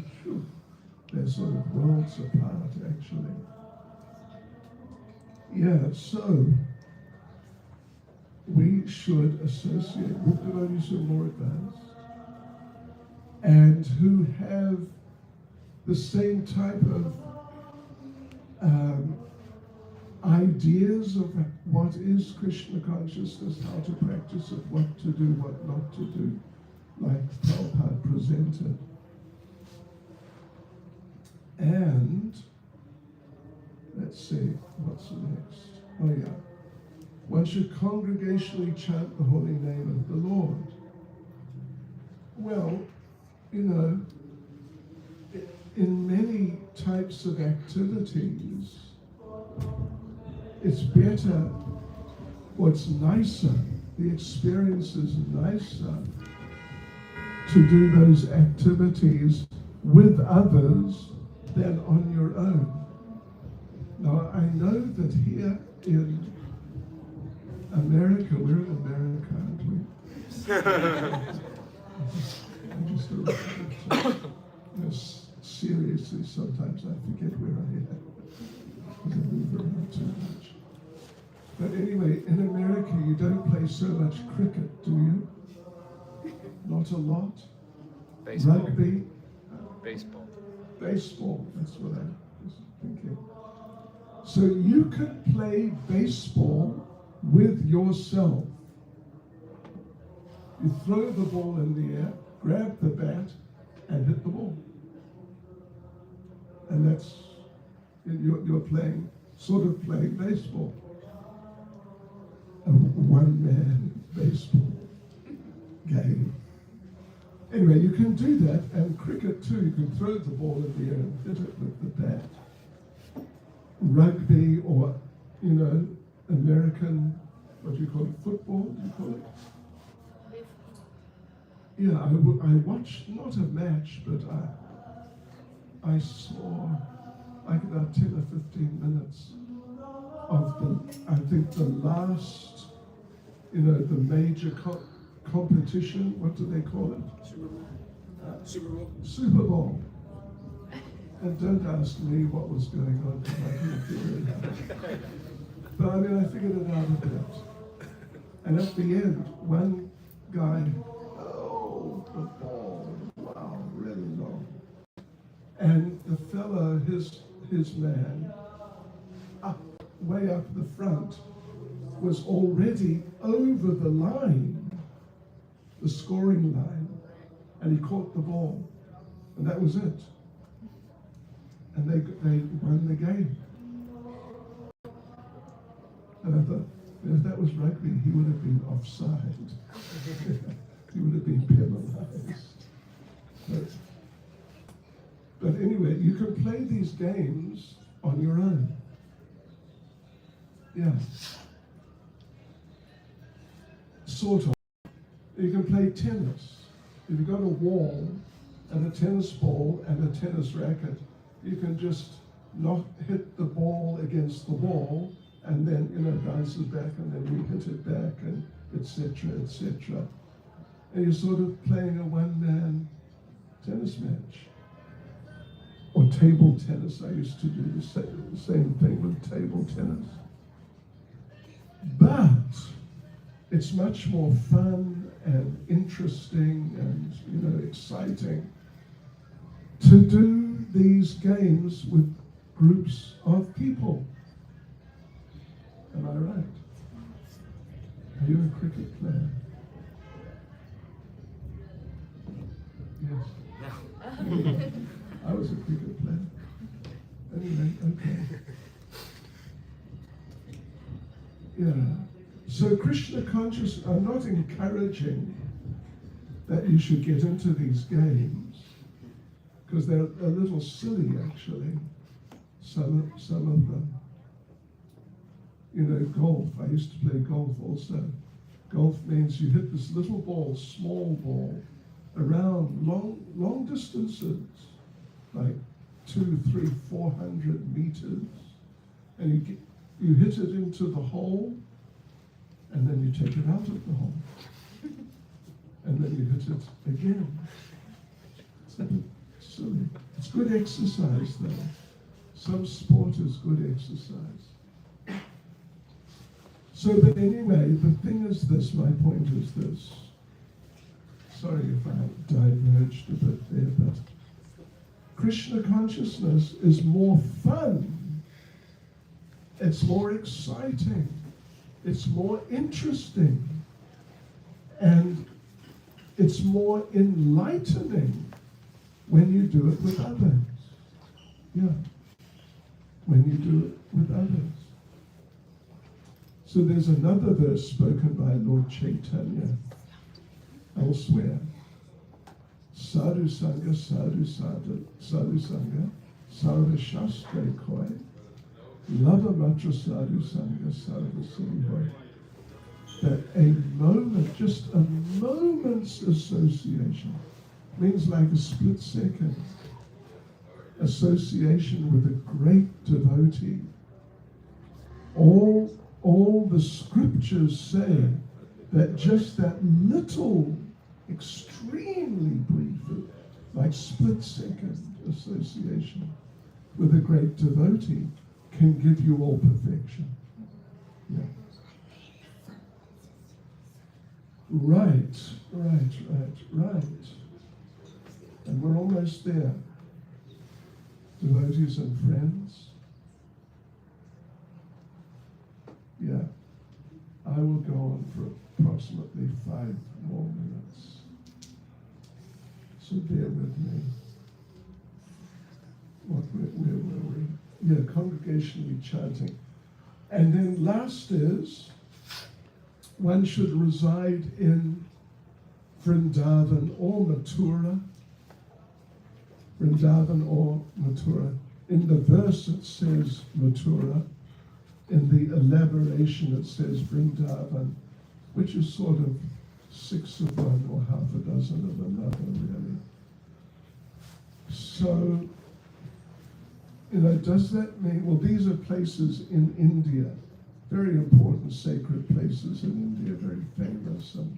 they're sort of worlds apart actually. Yeah, so we should associate with devotees who are more advanced and who have the same type of ideas of what is Krishna consciousness, how to practice it, what to do, what not to do, like Prabhupada presented. And let's see, what's the next? Oh yeah. One should congregationally chant the holy name of the Lord. Well, in many types of activities, it's better, or it's nicer, the experience is nicer to do those activities with others than on your own. Now, I know that here in America, we're in America, aren't we? Seriously, sometimes I forget where I am. Because I move around too much. But anyway, in America, you don't play so much cricket, do you? Not a lot. Baseball. Rugby. Baseball. Baseball, that's what I was thinking. So you can play baseball with yourself. You throw the ball in the air, grab the bat, and hit the ball. And that's, you're playing, sort of playing baseball. A one-man baseball game. Anyway, you can do that, and cricket too. You can throw the ball in the air and hit it with the bat. Rugby or, American, what do you call it, football, do you call it? Yeah, I watched, not a match, but I like about 10 or 15 minutes of I think the last, the major competition, what do they call it? Super Bowl. Super Bowl. And don't ask me what was going on, because I couldn't figure it out. But I figured it out a bit. And at the end, one guy, oh, the ball, wow, really long. And the fellow, his man, way up the front, was already over the line, the scoring line, and he caught the ball, and that was it. And they won the game. And I thought, if that was rugby, he would have been offside. He would have been penalized. But anyway, you can play these games on your own. Yeah. Sort of. You can play tennis. If you've got a wall and a tennis ball and a tennis racket, you can just not hit the ball against the wall, and then bounces back, and then you hit it back, and etc., etc. And you're sort of playing a one-man tennis match. Or table tennis. I used to do the same thing with table tennis. But it's much more fun and interesting and exciting to do these games with groups of people. Am I right? Are you a cricket player? Yes. No. I was a cricket player. Anyway, okay. Yeah. So Krishna consciousness, I'm not encouraging that you should get into these games, because they're a little silly actually, some of them. Golf, I used to play golf also. Golf means you hit this little ball, small ball, around long distances, like 200, 300, 400 meters, and you hit it into the hole, and then you take it out of the hole, and then you hit it again. It's a bit silly. It's good exercise though. Some sport is good exercise. So, but anyway, the thing is this, my point is this. Sorry if I diverged a bit there, but Krishna consciousness is more fun. It's more exciting. It's more interesting. And it's more enlightening when you do it with others. Yeah. When you do it with others. So there's another verse spoken by Lord Caitanya elsewhere. Sadhu Sangha, Sadhu Sadhu, Sadhu Sangha, Sarva Shastra Koi, Lava Matra Sadhu Sangha, Sarva Siddhi. That a moment, just a moment's association, means like a split second, association with a great devotee. All the scriptures say that just that little, extremely brief, like split second association with a great devotee can give you all perfection. Yeah. Right. And we're almost there. Devotees and friends. Yeah. I will go on for approximately 5 more minutes. So bear with me. Where were we? Yeah, congregationally chanting. And then last is, one should reside in Vrindavan or Mathura. Vrindavan or Mathura. In the verse it says Mathura. In the elaboration it says Vrindavan, which is sort of 6 of one or half a dozen of another, really. So does that mean, well, these are places in India, very important sacred places in India, very famous. And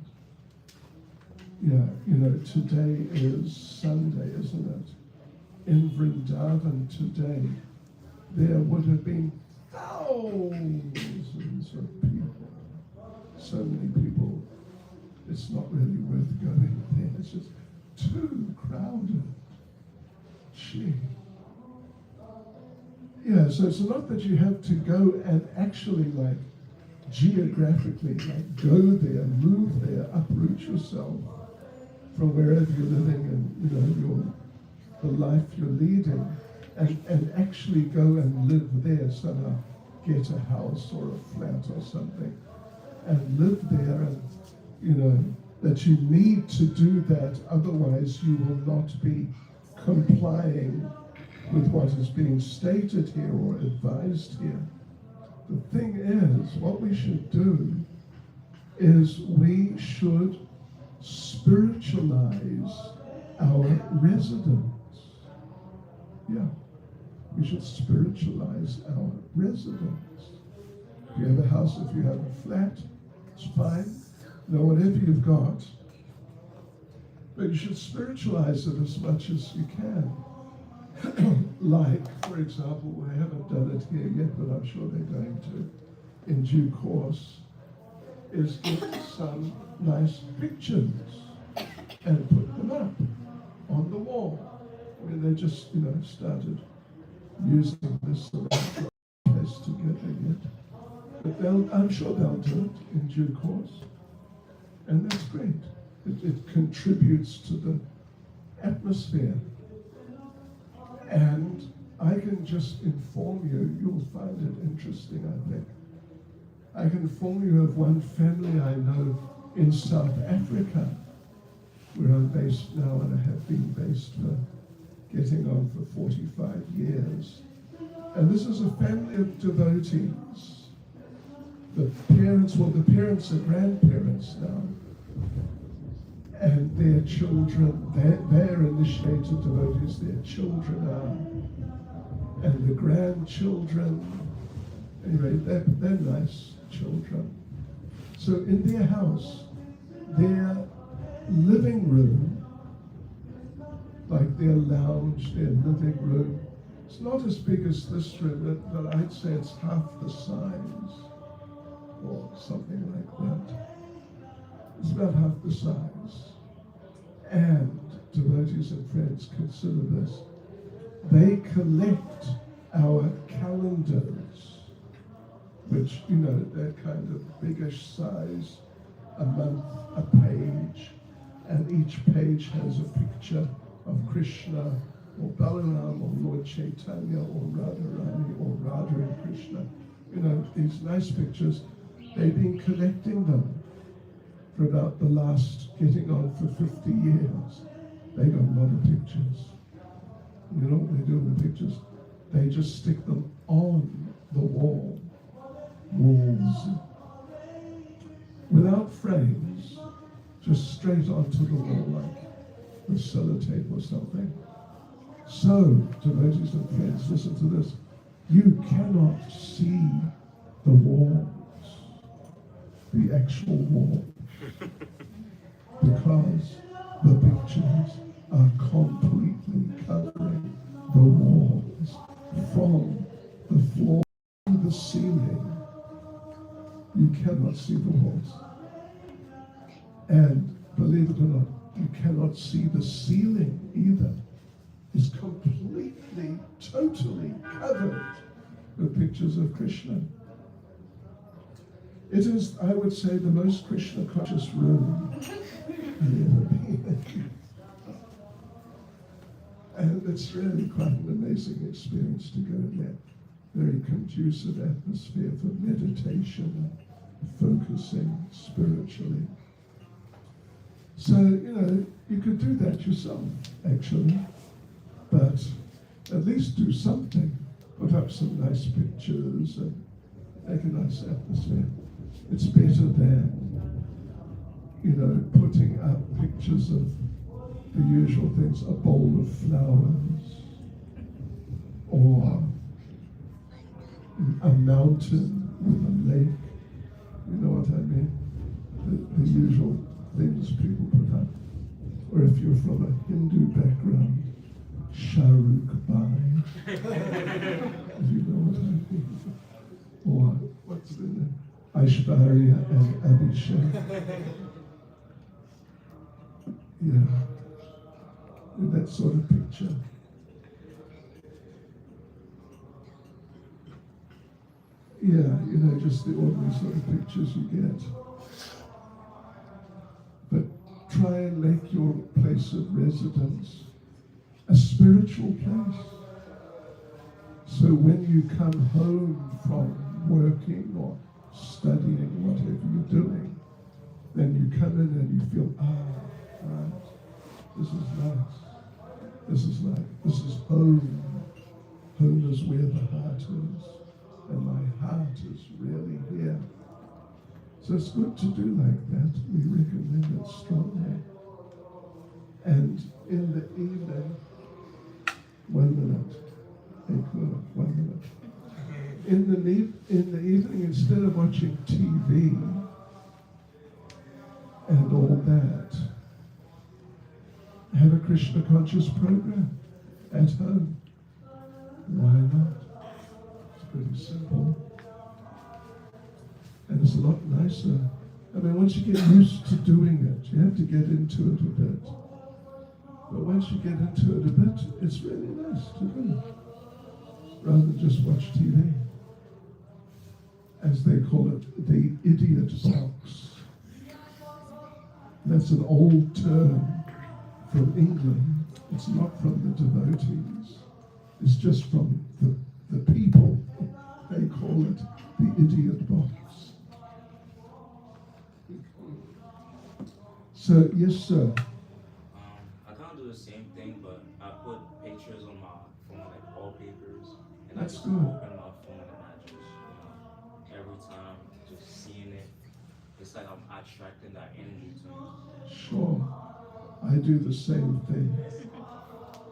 today is Sunday, isn't it? In Vrindavan today, there would have been thousands of people. So many people, it's not really worth going there. It's just too crowded. Gee. Yeah, so it's not that you have to go and actually geographically go there, move there, uproot yourself from wherever you're living and the life you're leading, and actually go and live there somehow, get a house or a flat or something, and live there, and that you need to do that, otherwise you will not be complying with what is being stated here or advised here. The thing is, what we should do is we should spiritualize our residence. Yeah, we should spiritualize our residence. If you have a house, if you have a flat, it's fine. Whatever you've got, but you should spiritualize it as much as you can. Like, for example, we haven't done it here yet, but I'm sure they're going to in due course, is get some nice pictures and put them up on the wall. I mean, they just, started using this place together yet. But I'm sure they'll do it in due course. And that's great. It contributes to the atmosphere. And I can just inform you, you'll find it interesting, I think. I can inform you of one family I know in South Africa, where I'm based now, and I have been based for getting on for 45 years. And this is a family of devotees. The parents are grandparents now. And their children, they're initiated devotees, their children are. And the grandchildren, anyway, they're nice children. So in their house, their living room, like their lounge, their living room, it's not as big as this room, but I'd say it's half the size, or something like that. It's about half the size. And devotees and friends, consider this. They collect our calendars, which, they're kind of biggish size, a month, a page, and each page has a picture of Krishna, or Balaram, or Lord Caitanya, or Radharani, or Radha and Krishna. These nice pictures. They've been collecting them for about the last, getting on for 50 years. They got a lot of pictures. You know what they do with the pictures? They just stick them on the walls, without frames, just straight onto the wall, like with sellotape or something. So, devotees and friends, listen to this. You cannot see the walls, the actual wall, because the pictures are completely covering the walls from the floor to the ceiling. You cannot see the walls. And believe it or not, you cannot see the ceiling either. It's completely, totally covered with pictures of Krishna. It is, I would say, the most Krishna conscious room I've ever been in. And it's really quite an amazing experience to go in there. Very conducive atmosphere for meditation and focusing spiritually. So, you could do that yourself, actually. But at least do something. Put up some nice pictures and make a nice atmosphere. It's better than, putting up pictures of the usual things, a bowl of flowers, or a mountain with a lake. You know what I mean? The usual things people put up. Or if you're from a Hindu background, Shahrukh Bai. If you know what I mean. Or what's the name? Aishwarya and Abhishek. Yeah. With that sort of picture. Yeah, you know, just the ordinary sort of pictures you get. But try and make your place of residence a spiritual place. So when you come home from working or studying, whatever you're doing, then you come in and you feel, right, this is nice. This is home. Home is where the heart is. And my heart is really here. So it's good to do like that. We recommend it strongly. And in the evening, 1 minute. Hey, cool, 1 minute. In the evening, instead of watching TV and all that, have a Krishna conscious program at home. Why not? Pretty simple. And it's a lot nicer. I mean, once you get used to doing it, you have to get into it a bit. But once you get into it a bit, it's really nice to do. Rather than just watch TV. As they call it, the idiot box. That's an old term from England. It's not from the devotees. It's just from the people. They call it the idiot box. So, yes, sir. I kind of do the same thing, but I put pictures on my phone, like wallpapers, and That's I just good. open my phone and I just, every time just seeing it, it's like I'm attracting that energy to me. Sure. I do the same thing.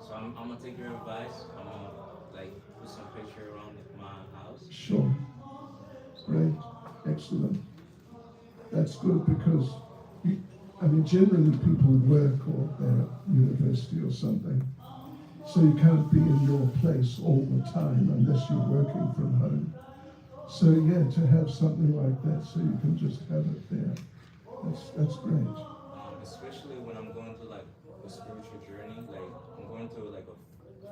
So I'm gonna take your advice. I'm gonna like put some picture around my house. Sure. Great. Excellent. That's good because, generally people work or they're at university or something. So you can't be in your place all the time unless you're working from home. So yeah, to have something like that so you can just have it there. That's great. Especially when I'm going through like a spiritual journey, like I'm going through like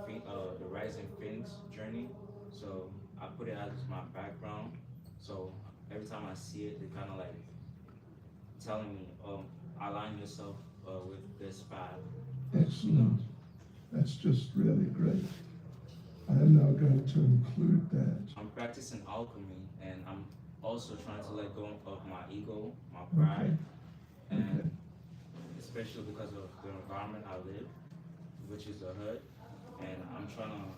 the rising phoenix journey. So I put it as my background. So every time I see it, it kind of like telling me, align yourself with this path. Excellent. That's just really great. I am now going to include that. I'm practicing alchemy, and I'm also trying to let go of my ego, my pride, and especially because of the environment I live, which is a hood, and I'm trying to.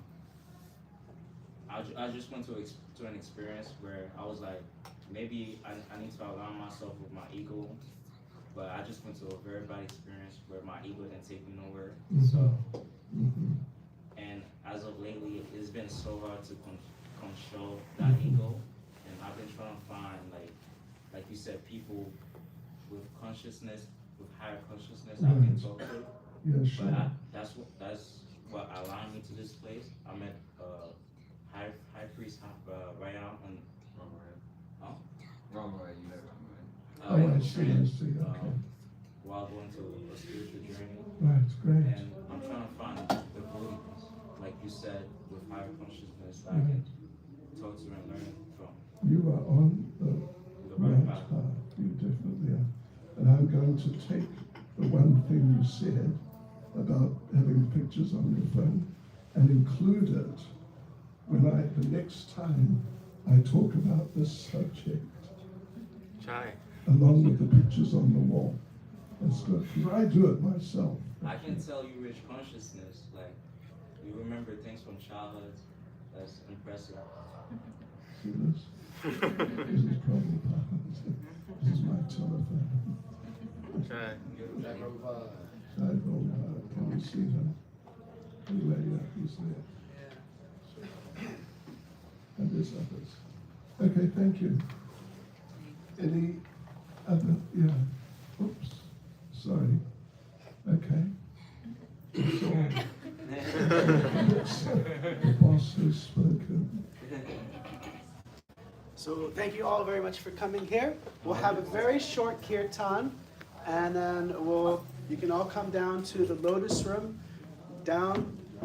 I just went to an experience where I was like, maybe I need to align myself with my ego, but I just went to a very bad experience where my ego didn't take me nowhere. So, and as of lately, it's been so hard to control that ego, and I've been trying to find like you said, people with consciousness, with higher consciousness I can talk to. Yeah, sure. But that's what allowed me to this place. I met High Priest Ryan and Wrong way, you never I see, okay. while going to a spiritual journey. Right, great. And I'm trying to find the devotees, like you said, with higher consciousness that I can talk to and learn from. You are on the right path. You definitely are. And I'm going to take the one thing you said about having pictures on your phone and include it when the next time I talk about this subject. Try. Along with the pictures on the wall. That's good, because I do it myself. I can tell you rich consciousness, like you remember things from childhood. That's impressive. See this? This is probably this is my telephone. Try. Can you see that? Anyway, yeah, he's there. there's others. Okay, thank you. Any other? Yeah. Oops. Sorry. Okay. That's all. The boss has spoken. So thank you all very much for coming here. We'll have a very short kirtan, and then you can all come down to the lotus room,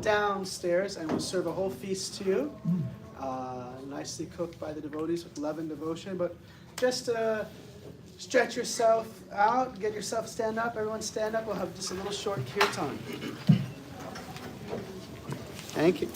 downstairs, and we'll serve a whole feast to you, nicely cooked by the devotees with love and devotion. But just stretch yourself out, get yourself stand up. Everyone stand up. We'll have just a little short kirtan. Thank you.